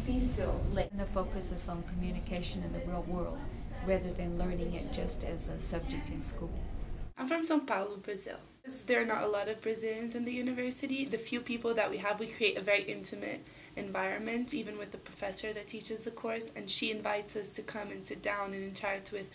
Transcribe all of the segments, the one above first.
difícil. The focus is on communication in the real world rather than learning it just as a subject in school. I'm from São Paulo, Brazil. There are not a lot of Brazilians in the university. The few people that we have, we create a very intimate environment, even with the professor that teaches the course, and she invites us to come and sit down and interact with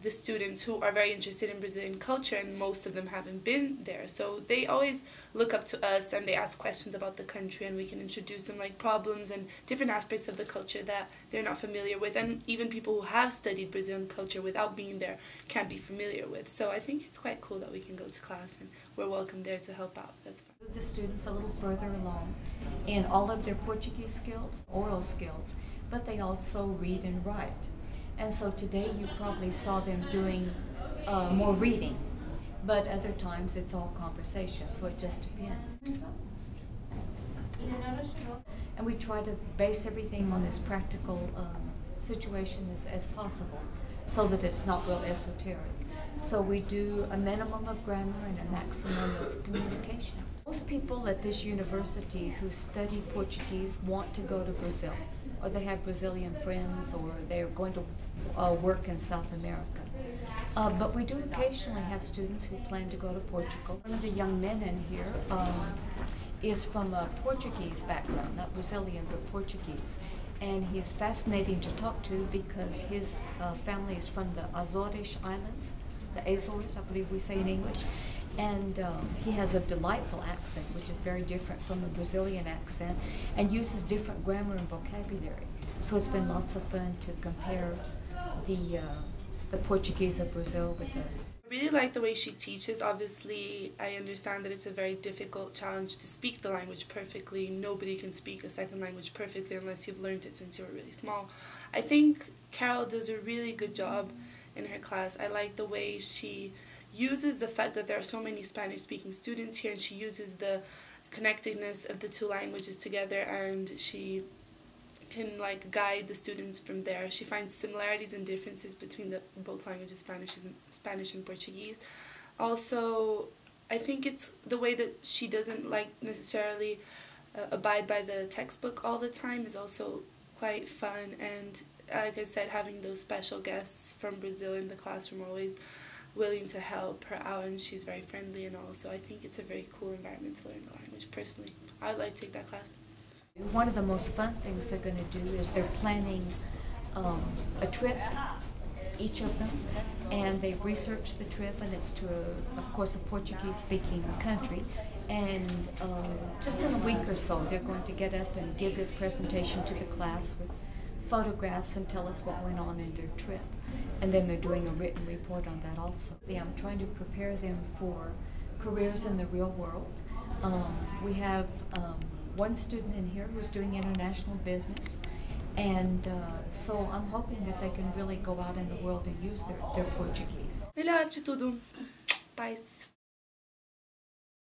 the students who are very interested in Brazilian culture, and most of them haven't been there. So they always look up to us and they ask questions about the country, and we can introduce them like problems and different aspects of the culture that they're not familiar with, and even people who have studied Brazilian culture without being there can't be familiar with. So I think it's quite cool that we can go to class and we're welcome there to help out. That's fun. Move the students a little further along in all of their Portuguese skills, oral skills, but they also read and write. And so today you probably saw them doing more reading, but other times it's all conversation, so it just depends. And we try to base everything on as practical situation as possible, so that it's not real esoteric. So we do a minimum of grammar and a maximum of communication. Most people at this university who study Portuguese want to go to Brazil, or they have Brazilian friends, or they're going to work in South America. But we do occasionally have students who plan to go to Portugal. One of the young men in here is from a Portuguese background, not Brazilian, but Portuguese. And he's fascinating to talk to because his family is from the Azores Islands, the Azores, I believe we say in English. And he has a delightful accent, which is very different from a Brazilian accent, and uses different grammar and vocabulary. So it's been lots of fun to compare the Portuguese of Brazil with the... I really like the way she teaches. Obviously, I understand that it's a very difficult challenge to speak the language perfectly. Nobody can speak a second language perfectly unless you've learned it since you were really small. I think Carol does a really good job in her class. I like the way she uses the fact that there are so many Spanish-speaking students here, and she uses the connectedness of the two languages together, and she can guide the students from there. She finds similarities and differences between both languages, Spanish and Portuguese. Also, I think it's the way that she doesn't necessarily abide by the textbook all the time is also quite fun, and like I said, having those special guests from Brazil in the classroom are always willing to help her out, and she's very friendly and all, so I think it's a very cool environment to learn the language. Personally, I would like to take that class. One of the most fun things they're going to do is they're planning a trip, each of them, and they've researched the trip, and it's to, of course, a Portuguese-speaking country, and just in a week or so they're going to get up and give this presentation to the class with photographs and tell us what went on in their trip. And then they're doing a written report on that also. I'm trying to prepare them for careers in the real world. We have one student in here who's doing international business, and so I'm hoping that they can really go out in the world and use their Portuguese. Melhor de tudo. Paz.